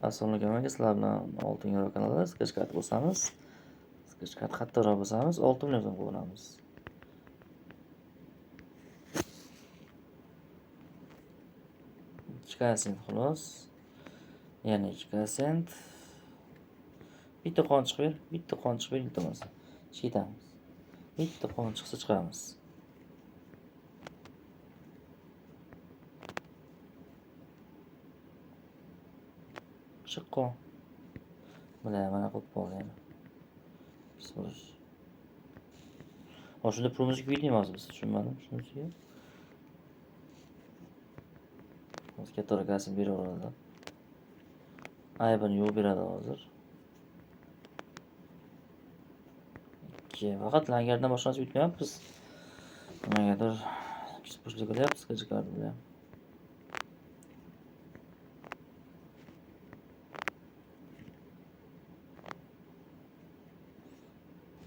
Assalomu alaykum. Sizlar bilan Oltin Yo'l kanalida sketch kart bo'lsamiz, sketch kart xatto'roq bo'lsamiz, 6 million so'm qo'yamiz. Sent xolos. Yana 2 sent. Bitta qon chiqib, bitta qon chiqib, iltimos. Chitamiz. Bitta qon chiqsa chiqamiz. Chiqqan. Mana qilib qo'ygan. Bismillah. Shunda pulimizni kuylaymiz biz, tushunmadim shunisiga. Biz kattaroq kasb beraveradi. Aybini yo'q beradi hozir. Faqat langardan boshqa narsa yutmayapmiz. Nimagadir kichik qilyapmiz sketch kart bilan.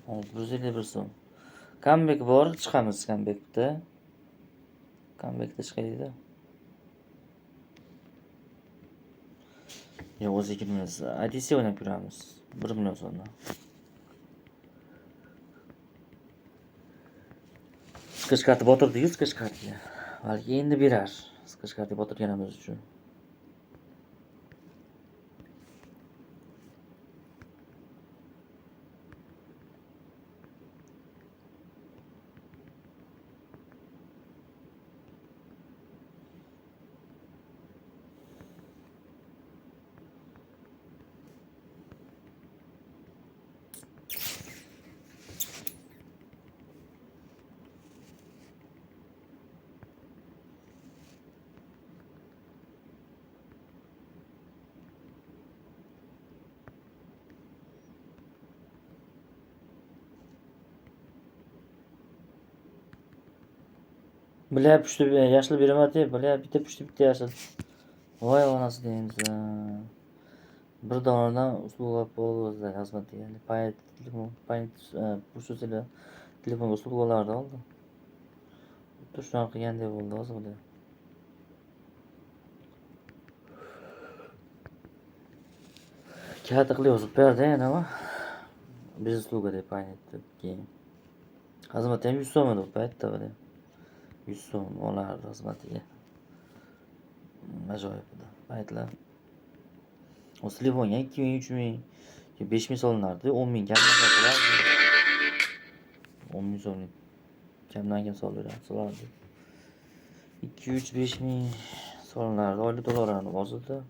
151 so'm. Comeback bor, chiqamiz comebackda. Comebackda chiqaydi. Yo'q, o'zi girmaymiz. ITC o'ynab yuramiz. 1 million so'mdan. Sketch kartni botirdik, sketch kartga. Balki endi berar. Sketch kartni botirganimiz uchun. Biля pushti yashil beraman-da, biля bitta pushti bitta yashil. Voy onasi deymiz. Bir donadan uslug'lab bo'ldi xizmat yani. Payt pushtilar telefonga uslug'lardi oldi. Bitta shunaqa qilgandek bo'ldi hozir. Kağıt qilib yozib berdi yana. Biz usluga deb aytdi keyin. Xizmat ham 100 so'm edi u paytda bile. 100 so'm olardi xizmatiga. Ajoyib edi. Paytlar. O telefonga 2000, 3000, 5000 solinardi, 10 000 kamdan solardi. 10 000 so'mlik kamdan kam solardi. 2, 3, 5000 solinardi, oylik to'larlarni bosdi.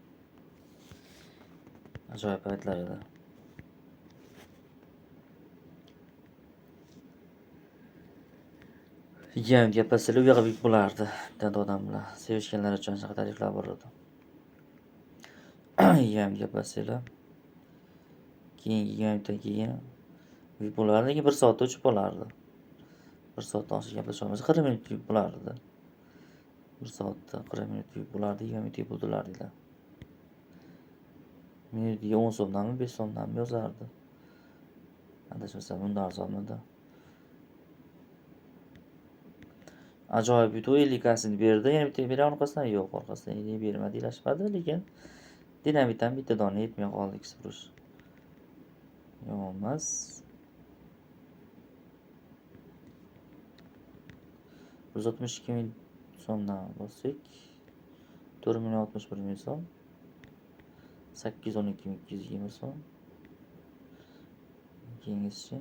Ajoyib paytlar edi. Yigam gaplasizlar, u yoqqa buyuk bo'lardi. Bitta odam bilan sevishganlar uchun shunaqa takliflar bor edi. Yigam gaplasizlar. Keyin buyuk bo'lardi, lekin 1 soatda o'chib qolardi. 1 soatdan oshiq gaplasha olmasa 40 minut buyuk bo'lardi. 1 soatda 40 minut buyuk bo'lardi, 20 minut bo'ldilar dedilar. Minutiga 10 so'mdanmi, 5 so'mdanmi yozardi. Adashmasam bundan arzonmidi. Ajoyib yutuq 50 kasini berdi. Yana bitta bera orqasidan yo'q, orqasidan 50 bermadi, ilashmadi, lekin dinamitdan bitta dona yetmay qoldi, ikki urush. Yomon emas. Biz 62 ming so'mdan bosdik. 4 million 61 ming so'm. 812 ming 220 so'm. Keyingisi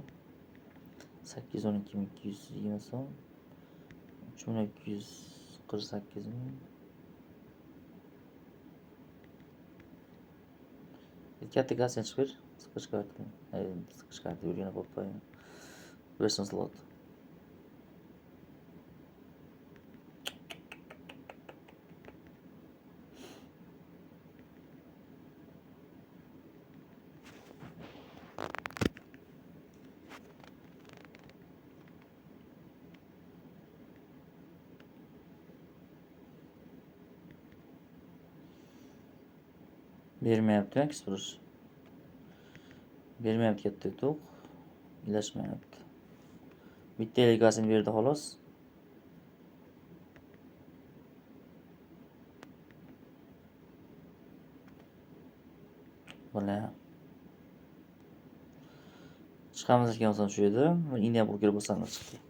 812 ming 220 so'm. 3 million 248 ming. Katta gazdan chiqir. Sketch kartni. Sketch kartni o'rganib olib qo'ying. Version slot. Bermayapti, ekspres. Bermayapti katta yutuq. Ilashmayapti. Bitta egasini berdi xolos. Böyle. Chiqamiz ekan o'zim shu yerda. Indian burger bo'lsangiz chiqdi.